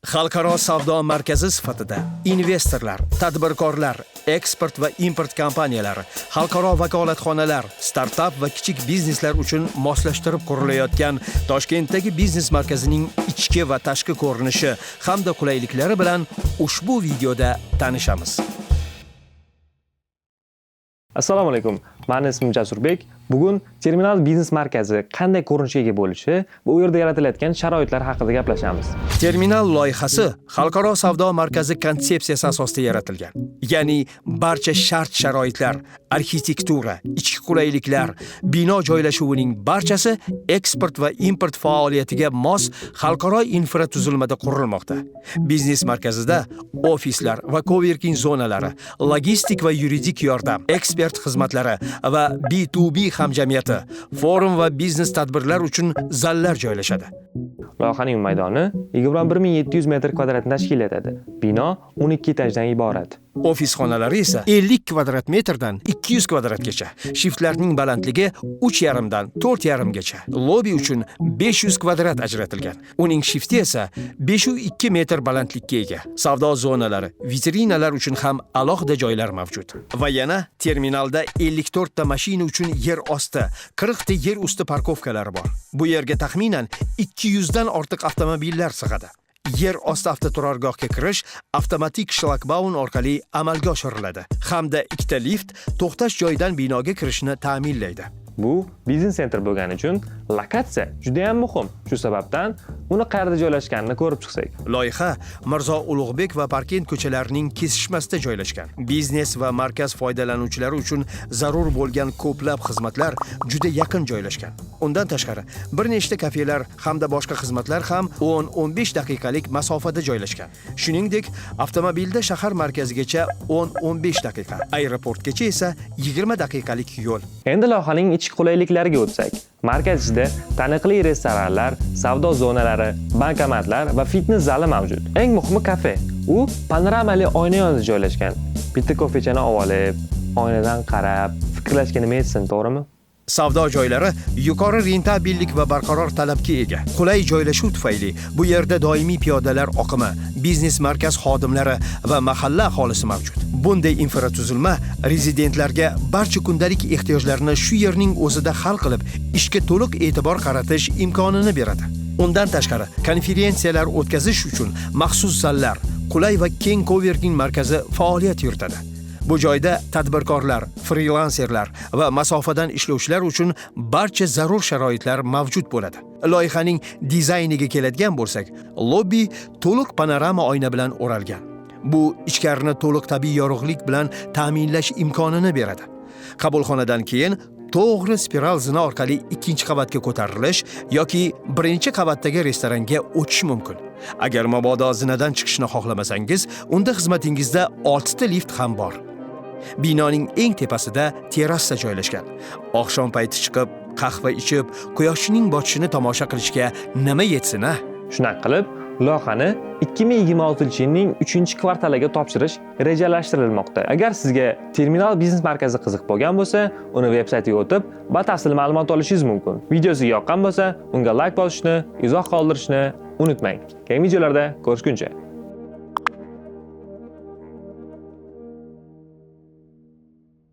Xalqaro savdo markazi sifatida investorlar, tadbirkorlar, eksport va import kompaniyalari, xalqaro vakolatxonalar, startap va kichik bizneslar uchun moslashtirib qurilayotgan Toshkentdagi biznes markazining ichki va tashqi ko'rinishi hamda qulayliklari bilan ushbu videoda tanishamiz. Assalomu alaykum. Meni ismim Jasurbek. Bugun Terminal biznes markazi qanday ko'rinishga ega bo'lishi va u yerda yaratilayotgan sharoitlar haqida gaplashamiz. Terminal loyihasi xalqaro savdo markazi konsepsiyasi asosida yaratilgan. Ya'ni barcha shart-sharoitlar, arxitektura, ichki qulayliklar, bino joylashuvining barchasi eksport va import faoliyatiga mos xalqaro infratuzilmada qurilmoqda. Biznes markazida ofislar va coworking zonalari, logistik va yuridik yordam, ekspert xizmatlari va B2B hamjamiyati, forum va biznes tadbirlar uchun zallar joylashadi. Loyihaning maydoni 21700 metr kvadratni tashkil etadi. Bino 12 etajdan iborat. Ofis xonalari esa 50 kvadrat metrdan 200 kvadratgacha, shiftlarning balandligi 3,5 dan 4,5 gacha. Lobby uchun 500 kvadrat ajratilgan. Uning shifti esa 5,2 metr balandlikka ega. Savdo zonalari, vitrinalar uchun ham alohida joylar mavjud. Va yana terminalda 54 ta mashina uchun yer osti, 40 ta yer usti parkovkalari bor. Bu yerga taxminan 200 dan ortiq avtomobillar sig'adi. Yer osti avtoturargohga kirish avtomatik shlagbaun orqali amalga oshiriladi hamda ikkita lift to'xtash joyidan binoga kirishni ta'minlaydi. Bu biznes center bo'lgani uchun lokatsiya juda ham muhim. Shu sababdan uni qayerda joylashganini ko'rib chiqsak. Loyiha Mirzo Ulug'bek va Parkent ko'chalarining kesishmasida joylashgan. Biznes va markaz foydalanuvchilari uchun zarur bo'lgan ko'plab xizmatlar juda yaqin joylashgan. Undan tashqari, bir nechta kafelar hamda boshqa xizmatlar ham 10-15 daqiqalik masofada joylashgan. Shuningdek, avtomobilda shahar markazigacha 10-15 daqiqa, aeroportgacha esa 20 daqiqalik yo'l. Endi loyihaning ichki qulayliklariga o'tsak. Markaz ichida taniqli restoranlar, savdo zonalari, bankomatlar va fitnes zali mavjud. Eng muhimi kafe. U panoramali oyna yonida joylashgan. Bitta kofechani olib, oynadan qarab, fikrlashga nima etsin, to'g'rimi? Savdo joylari yuqori rentabillik va barqaror talabga ega. Qulay joylashuv tufayli bu yerda doimiy piyodalar oqimi, biznes markaz xodimlari va mahalla aholisi mavjud. Bunday infratuzilma rezidentlarga barcha kundalik ehtiyojlarini shu yerning o'zida hal qilib, ishga to'liq e'tibor qaratish imkonini beradi. Undan tashqari, konferensiyalar o'tkazish uchun maxsus zallar, qulay va keng coworking markazi faoliyat yuritadi. Bu joyda tadbirkorlar, frilanserlar va masofadan ishlovchilar uchun barcha zarur sharoitlar mavjud bo'ladi. Loyihaning dizayniga keladigan bo'lsak, lobby to'liq panorama oyna bilan o'ralgan. Bu ichkarini to'liq tabiiy yorug'lik bilan ta'minlash imkonini beradi. Qabulxonadan keyin to'g'ri spiral zina orqali ikkinchi qavatga ko'tarilish yoki birinchi qavatdagi restoranga o'tish mumkin. Agar mabodo zinadan chiqishni xohlamasangiz, unda xizmatingizda 6 ta lift ham bor. Binoning eng tepasida terrasa joylashgan. Oqshom payti chiqib, qahva ichib, quyoshning botishini tomosha qilishga nima yetsin-a? Shunaqa qilib, loyihani 2026-yilning 3-kvartaliga topshirish rejalashtirilmoqda. Agar sizga Terminal biznes markazi qiziq bo'lgan bo'lsa, uni veb-saytiga o'tib, batafsil ma'lumot olishingiz mumkin. Videosi yoqqan bo'lsa, unga like bosishni, izoh qoldirishni unutmang. Keyingi videolarda ko'rishguncha